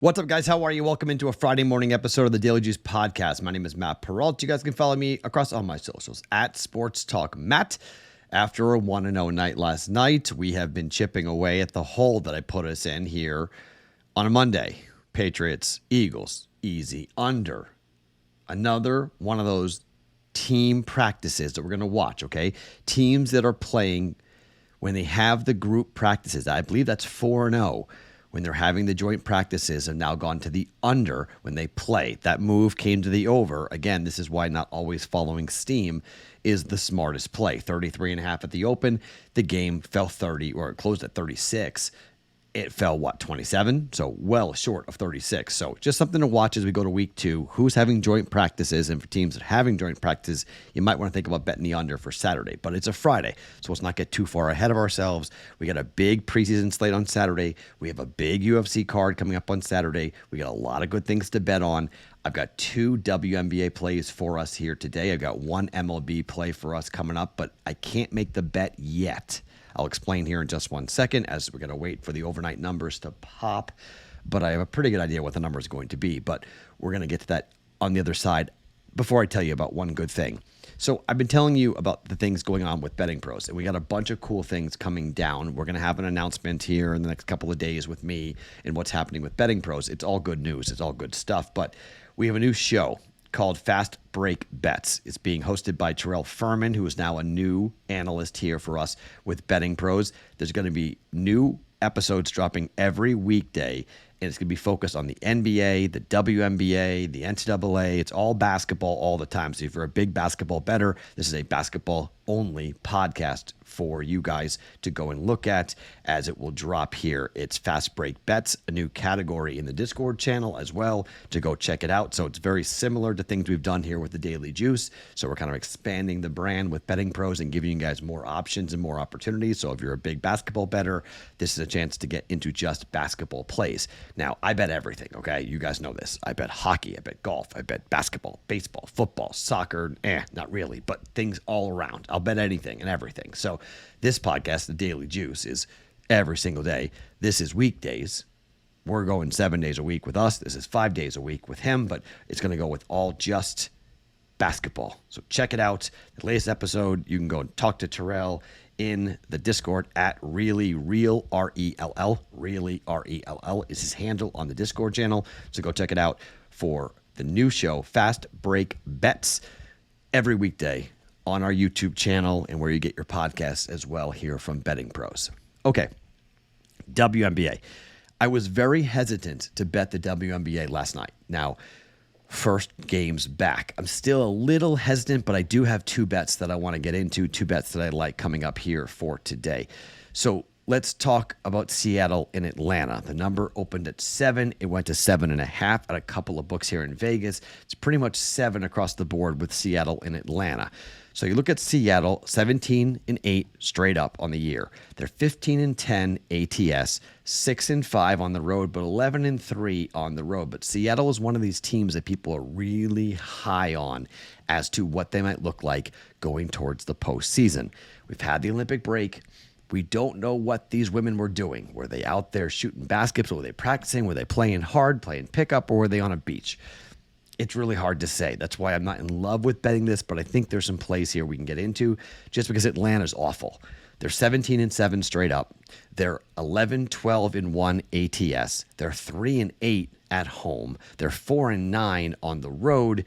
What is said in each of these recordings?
What's up, guys? How are you? Welcome into a Friday morning episode of the Daily Juice Podcast. My name is Matt Perrault. You guys can follow me across all my socials at Sports Talk Matt. After a 1-0 night last night, we have been chipping away at the hole that I put us in here on a Monday. Patriots, Eagles, easy under. Another one of those team practices that we're going to watch, okay? Teams that are playing when they have the group practices. I believe that's 4-0. When they're having the joint practices have now gone to the under when they play. That move came to the over. Again, this is why not always following steam is the smartest play. 33.5 at the open. The game fell 30, or it closed at 36. It fell, 27? So well short of 36. So just something to watch as we go to week 2. Who's having joint practices? And for teams that are having joint practices, you might want to think about betting the under for Saturday. But it's a Friday, so let's not get too far ahead of ourselves. We got a big preseason slate on Saturday. We have a big UFC card coming up on Saturday. We got a lot of good things to bet on. I've got 2 WNBA plays for us here today. I've got 1 MLB play for us coming up, but I can't make the bet yet. I'll explain here in just 1 second as we're going to wait for the overnight numbers to pop. But I have a pretty good idea what the number is going to be. But we're going to get to that on the other side before I tell you about one good thing. So I've been telling you about the things going on with BettingPros, and we got a bunch of cool things coming down. We're going to have an announcement here in the next couple of days with me and what's happening with BettingPros. It's all good news. It's all good stuff. But we have a new show called Fast Break Bets. It's being hosted by Terrell Furman, who is now a new analyst here for us with BettingPros. There's going to be new episodes dropping every weekday, and it's going to be focused on the NBA, the WNBA, the NCAA. It's all basketball all the time. So if you're a big basketball bettor, this is a basketball-only podcast for you guys to go and look at as it will drop here. It's Fast Break Bets, a new category in the Discord channel as well, to go check it out. So it's very similar to things we've done here with the Daily Juice. So we're kind of expanding the brand with BettingPros and giving you guys more options and more opportunities. So if you're a big basketball bettor, this is a chance to get into just basketball plays. Now, I bet everything, okay? You guys know this. I bet hockey, I bet golf, I bet basketball, baseball, football, soccer, not really, but things all around. I'll bet anything and everything. So this podcast, The Daily Juice, is every single day. This is weekdays. We're going 7 days a week with us. This is 5 days a week with him, but it's going to go with all just basketball. So check it out. The latest episode, you can go and talk to Terrell in the Discord at ReallyReal, R-E-L-L. Really, R-E-L-L is his handle on the Discord channel. So go check it out for the new show, Fast Break Bets, every weekday on our YouTube channel and where you get your podcasts as well here from BettingPros. Okay, WNBA. I was very hesitant to bet the WNBA last night. Now, first game's back. I'm still a little hesitant, but I do have 2 bets that I want to get into, 2 bets that I like coming up here for today. So let's talk about Seattle and Atlanta. The number opened at 7. It went to 7.5 at a couple of books here in Vegas. It's pretty much 7 across the board with Seattle and Atlanta. So you look at Seattle, 17-8 straight up on the year. They're 15-10 ATS, 6-5 on the road, but 11-3 on the road. But Seattle is one of these teams that people are really high on as to what they might look like going towards the postseason. We've had the Olympic break. We don't know what these women were doing. Were they out there shooting baskets? Were they practicing? Were they playing hard, playing pickup, or were they on a beach? It's really hard to say. That's why I'm not in love with betting this, but I think there's some plays here we can get into just because Atlanta's awful. They're 17-7 straight up. They're 11-12-1 ATS. They're 3-8 at home. They're 4-9 on the road.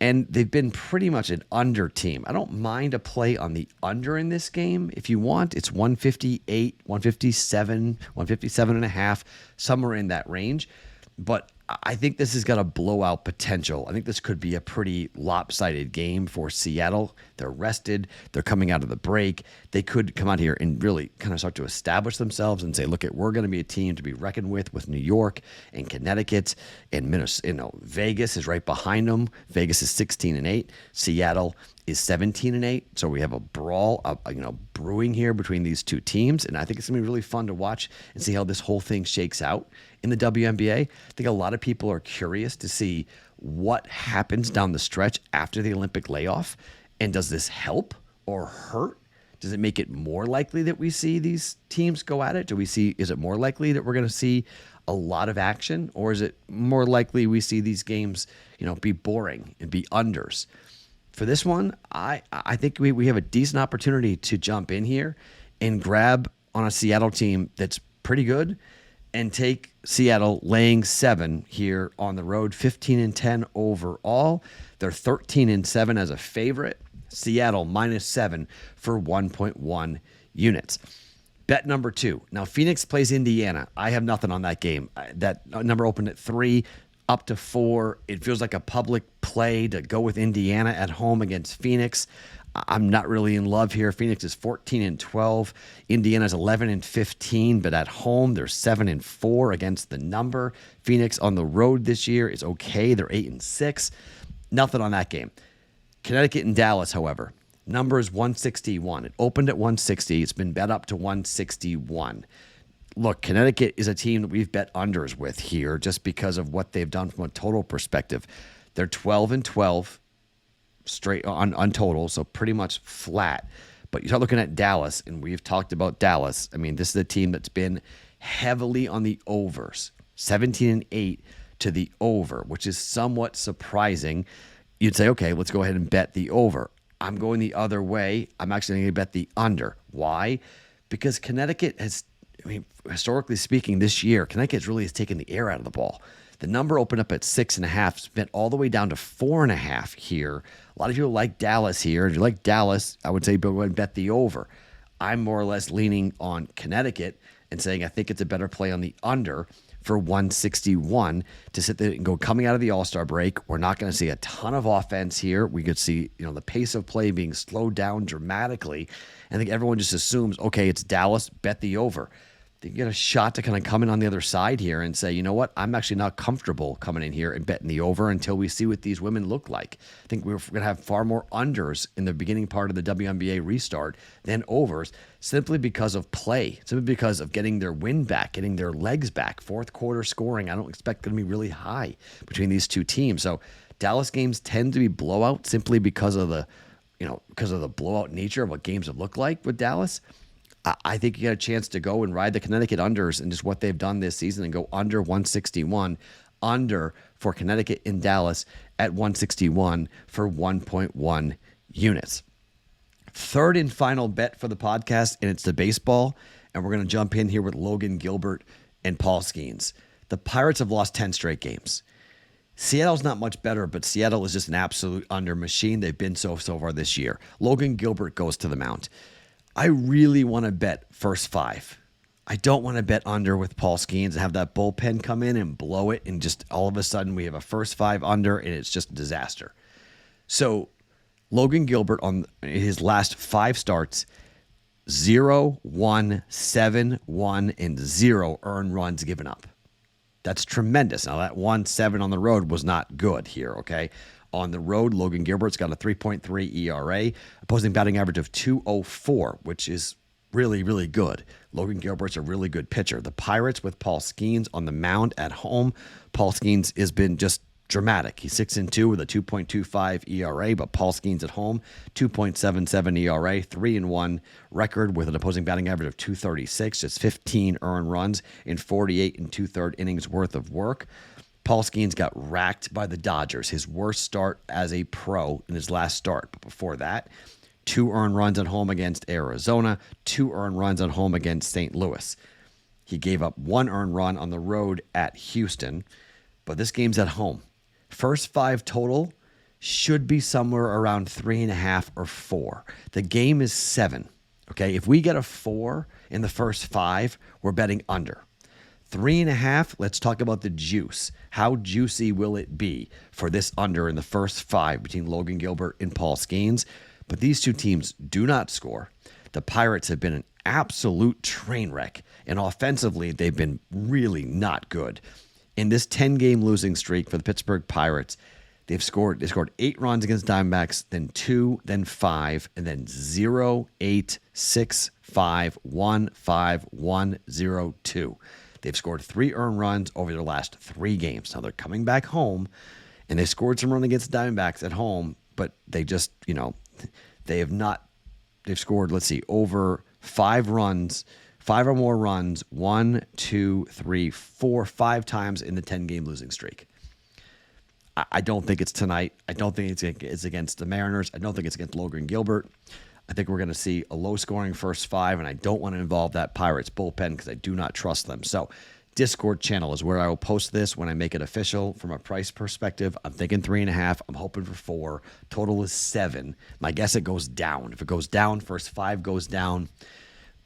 And they've been pretty much an under team. I don't mind a play on the under in this game. If you want, it's 158, 157, 157.5, somewhere in that range. But I think this has got a blowout potential. I think this could be a pretty lopsided game for Seattle. They're rested. They're coming out of the break. They could come out here and really kind of start to establish themselves and say, look, we're going to be a team to be reckoned with New York and Connecticut and Minnesota. Vegas is right behind them. Vegas is 16-8. Seattle is 17-8. So we have a brawl, brewing here between these two teams. And I think it's going to be really fun to watch and see how this whole thing shakes out in the WNBA. I think a lot of people are curious to see what happens down the stretch after the Olympic layoff. And does this help or hurt? Does it make it more likely that we see these teams go at it? Is it more likely that we're going to see a lot of action, or is it more likely we see these games, be boring and be unders? For this one, I think we have a decent opportunity to jump in here and grab on a Seattle team that's pretty good and take Seattle laying 7 here on the road, 15-10 overall. They're 13-7 as a favorite. Seattle -7 for 1.1 units. Bet number 2. Now, Phoenix plays Indiana. I have nothing on that game. That number opened at 3, up to 4. It feels like a public play to go with Indiana at home against Phoenix. I'm not really in love here. Phoenix is 14-12. Indiana's 11-15, but at home they're 7-4 against the number. Phoenix on the road this year is okay. They're 8-6. Nothing on that game. Connecticut and Dallas, however, number is 161. It opened at 160. It's been bet up to 161. Look, Connecticut is a team that we've bet unders with here just because of what they've done from a total perspective. They're 12-12 straight on total, so pretty much flat. But you start looking at Dallas, and we've talked about Dallas. I mean, this is a team that's been heavily on the overs, 17-8 to the over, which is somewhat surprising. You'd say, okay, let's go ahead and bet the over. I'm going the other way. I'm actually going to bet the under. Why? Because Connecticut has, historically speaking, this year, Connecticut really has taken the air out of the ball. The number opened up at 6.5, spent all the way down to 4.5 here. A lot of you like Dallas here. If you like Dallas, I would say go ahead and bet the over. I'm more or less leaning on Connecticut and saying I think it's a better play on the under for 161 to sit there and go coming out of the All-Star break. We're not going to see a ton of offense here. We could see, the pace of play being slowed down dramatically. I think everyone just assumes, okay, it's Dallas, bet the over. They get a shot to kind of come in on the other side here and say, you know what, I'm actually not comfortable coming in here and betting the over until we see what these women look like. I think we're going to have far more unders in the beginning part of the WNBA restart than overs, simply because of play, simply because of getting their win back, getting their legs back. Fourth quarter scoring, I don't expect going to be really high between these two teams. So Dallas games tend to be blowout simply because of the blowout nature of what games have looked like with Dallas. I think you got a chance to go and ride the Connecticut unders and just what they've done this season and go under 161, under for Connecticut in Dallas at 161 for 1.1 units. Third and final bet for the podcast, and it's the baseball, and we're going to jump in here with Logan Gilbert and Paul Skeens. The Pirates have lost 10 straight games. Seattle's not much better, but Seattle is just an absolute under machine. They've been so far this year. Logan Gilbert goes to the mound. I really want to bet first 5. I don't want to bet under with Paul Skeens and have that bullpen come in and blow it, and just all of a sudden we have a first 5 under, and it's just a disaster. So Logan Gilbert on his last 5 starts, 0, 1, 7, 1, and 0 earned runs given up. That's tremendous. Now that 1-7 on the road was not good here, okay? On the road, Logan Gilbert's got a 3.3 ERA, opposing batting average of 204, which is really, really good. Logan Gilbert's a really good pitcher. The Pirates with Paul Skeens on the mound at home. Paul Skeens has been just dramatic. He's 6-2 with a 2.25 ERA, but Paul Skeens at home, 2.77 ERA, 3-1 record with an opposing batting average of 236, just 15 earned runs in 48 2/3 innings worth of work. Paul Skeens got racked by the Dodgers, his worst start as a pro in his last start. But before that, 2 earned runs at home against Arizona, 2 earned runs at home against St. Louis. He gave up 1 earned run on the road at Houston, but this game's at home. First 5 total should be somewhere around 3.5 or 4. The game is 7. Okay, if we get a 4 in the first 5, we're betting under. 3.5, let's talk about the juice. How juicy will it be for this under in the first 5 between Logan Gilbert and Paul Skeens? But these two teams do not score. The Pirates have been an absolute train wreck, and offensively, they've been really not good. In this 10-game losing streak for the Pittsburgh Pirates, they scored 8 runs against Diamondbacks, then 2, then 5, and then 0, 8, 6, 5, 1, 5, 1, 0, 2. They've scored 3 earned runs over their last 3 games. Now they're coming back home, and they scored some run against the Diamondbacks at home, but they just, they've scored, over 5 runs 5 or more runs 1, 2, 3, 4, 5 times in the 10-game losing streak. I don't think it's tonight. I don't think it's against the Mariners. I don't think it's against Logan Gilbert. I think we're going to see a low-scoring first 5, and I don't want to involve that Pirates bullpen because I do not trust them. So Discord channel is where I will post this when I make it official. From a price perspective, I'm thinking 3.5. I'm hoping for 4. Total is 7. My guess it goes down. If it goes down, first 5 goes down.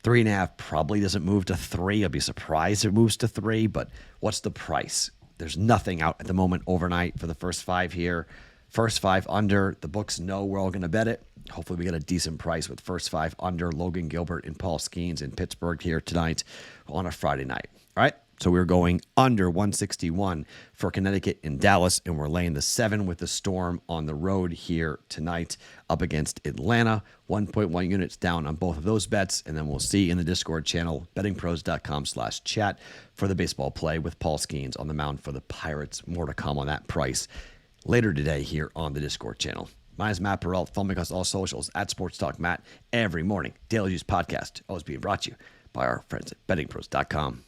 3.5 probably doesn't move to 3. I'll be surprised if it moves to 3, but what's the price? There's nothing out at the moment overnight for the first 5 here. First 5 under. The books know we're all going to bet it. Hopefully we get a decent price with first 5 under Logan Gilbert and Paul Skeens in Pittsburgh here tonight on a Friday night. All right. So we're going under 161 for Connecticut and Dallas, and we're laying the 7 with the Storm on the road here tonight up against Atlanta. 1.1 units down on both of those bets, and then we'll see in the Discord channel, bettingpros.com/chat for the baseball play with Paul Skeens on the mound for the Pirates. More to come on that price later today here on the Discord channel. My name is Matt Perrault. Follow me across all socials at Sports Talk Matt every morning. Daily Juice Podcast, always being brought to you by our friends at bettingpros.com.